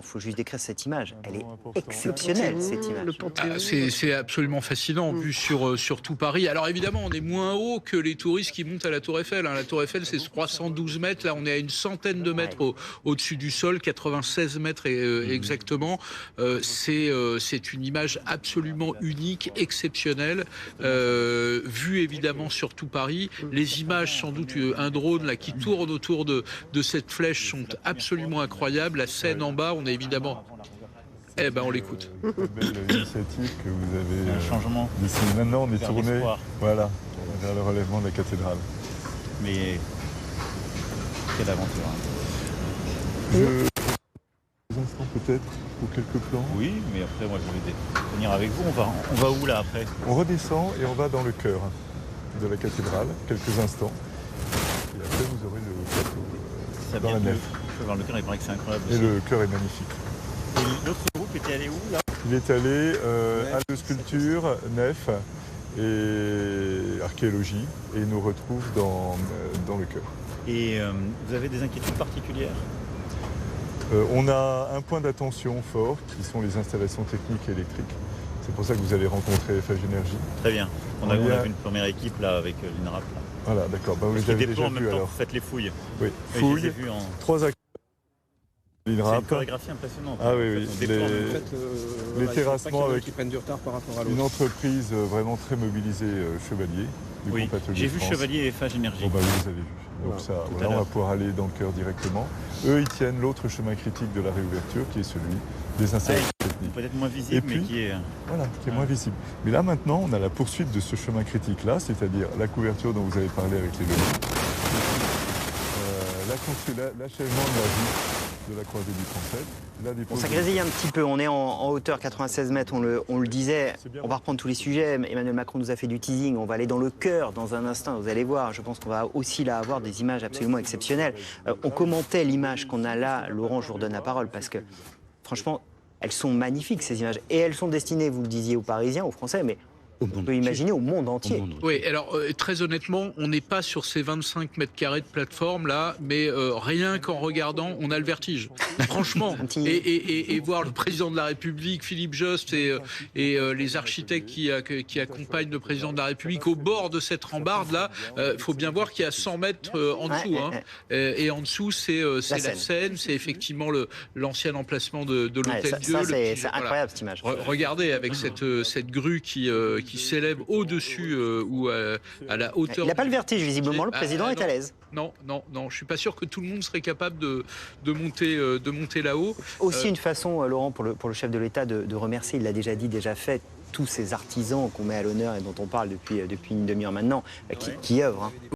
il faut juste décrire cette image. Elle est exceptionnelle, cette image. C'est absolument fascinant, vu sur tout Paris. Alors évidemment, on est moins haut que les touristes qui montent à la Tour Eiffel. La Tour Eiffel, c'est 312 mètres. Là, on est à une centaine de mètres au-dessus du sol, 96 mètres exactement. C'est une image absolument unique, exceptionnelle, vue évidemment sur tout Paris. Les images, sans doute, un drone là qui tourne autour de cette flèche sont absolument incroyables. La scène en bas, on est évidemment... Eh ben, on l'écoute. Belle initiative que vous avez. Un changement. D'ici maintenant, on est tourné. Voilà, Oui. vers le relèvement de la cathédrale. Mais quelle aventure. Des instants peut-être, pour quelques plans. Oui, mais après, moi, je vais venir avec vous. On va où, là, après? On redescend et on va dans le cœur de la cathédrale, quelques instants. Et après, vous aurez le château dans la nef. Je peux voir le cœur, il paraît que c'est incroyable. Et le cœur est magnifique. Et l'autre groupe était allé où, là? Il est allé à de sculpture, nef et archéologie, et il nous retrouve dans le cœur. Et vous avez des inquiétudes particulières? On a un point d'attention fort, qui sont les installations techniques et électriques. C'est pour ça que vous allez rencontrer FH Énergie. Très bien. On a vu une première équipe là avec l'INRAP. Là. Voilà, d'accord. Bah, vous les avez déjà vus alors. Vous faites les fouilles. Oui, oui fouilles, 3 acteurs. C'est une chorégraphie impressionnante. Ah oui, oui. Les terrassements avec qui prennent du retard par rapport à l'autre. Une entreprise vraiment très mobilisée, Chevalier. Oui, j'ai vu Chevalier et FH Énergie. Bon, bah, vous avez vu. Donc ça, voilà, on va pouvoir aller dans le cœur directement. Eux, ils tiennent l'autre chemin critique de la réouverture, qui est celui des installations techniques. Peut-être moins visible, et puis, mais qui est... Voilà, qui est moins visible. Mais là, maintenant, on a la poursuite de ce chemin critique-là, c'est-à-dire la couverture dont vous avez parlé avec les leviers, l'achèvement de la vue de la croisée du transept. Bon, ça grésille un petit peu, on est en hauteur 96 mètres, on le disait, on va reprendre tous les sujets, Emmanuel Macron nous a fait du teasing, on va aller dans le cœur dans un instant, vous allez voir, je pense qu'on va aussi là avoir des images absolument exceptionnelles. On commentait l'image qu'on a là, Laurent, je vous redonne la parole, parce que franchement, elles sont magnifiques ces images, et elles sont destinées, vous le disiez, aux Parisiens, aux Français, mais on peut imaginer au monde entier. Oui, alors très honnêtement, on n'est pas sur ces 25 mètres carrés de plateforme là, mais rien qu'en regardant, on a le vertige. Franchement, et voir le président de la République, Philippe Jost, et les architectes qui accompagnent le président de la République au bord de cette rambarde là, faut bien voir qu'il y a 100 mètres en dessous. Et en dessous, c'est la Seine, c'est effectivement l'ancien emplacement de l'Hôtel Dieu. C'est incroyable cette image. Regardez avec cette grue qui s'élève au-dessus ou à la hauteur... Il n'a pas le vertige, visiblement, le président est à l'aise. Non, je ne suis pas sûr que tout le monde serait capable de monter là-haut. Aussi une façon, Laurent, pour le chef de l'État de remercier, il l'a déjà dit, déjà fait, tous ces artisans qu'on met à l'honneur et dont on parle depuis une demi-heure maintenant, qui œuvrent.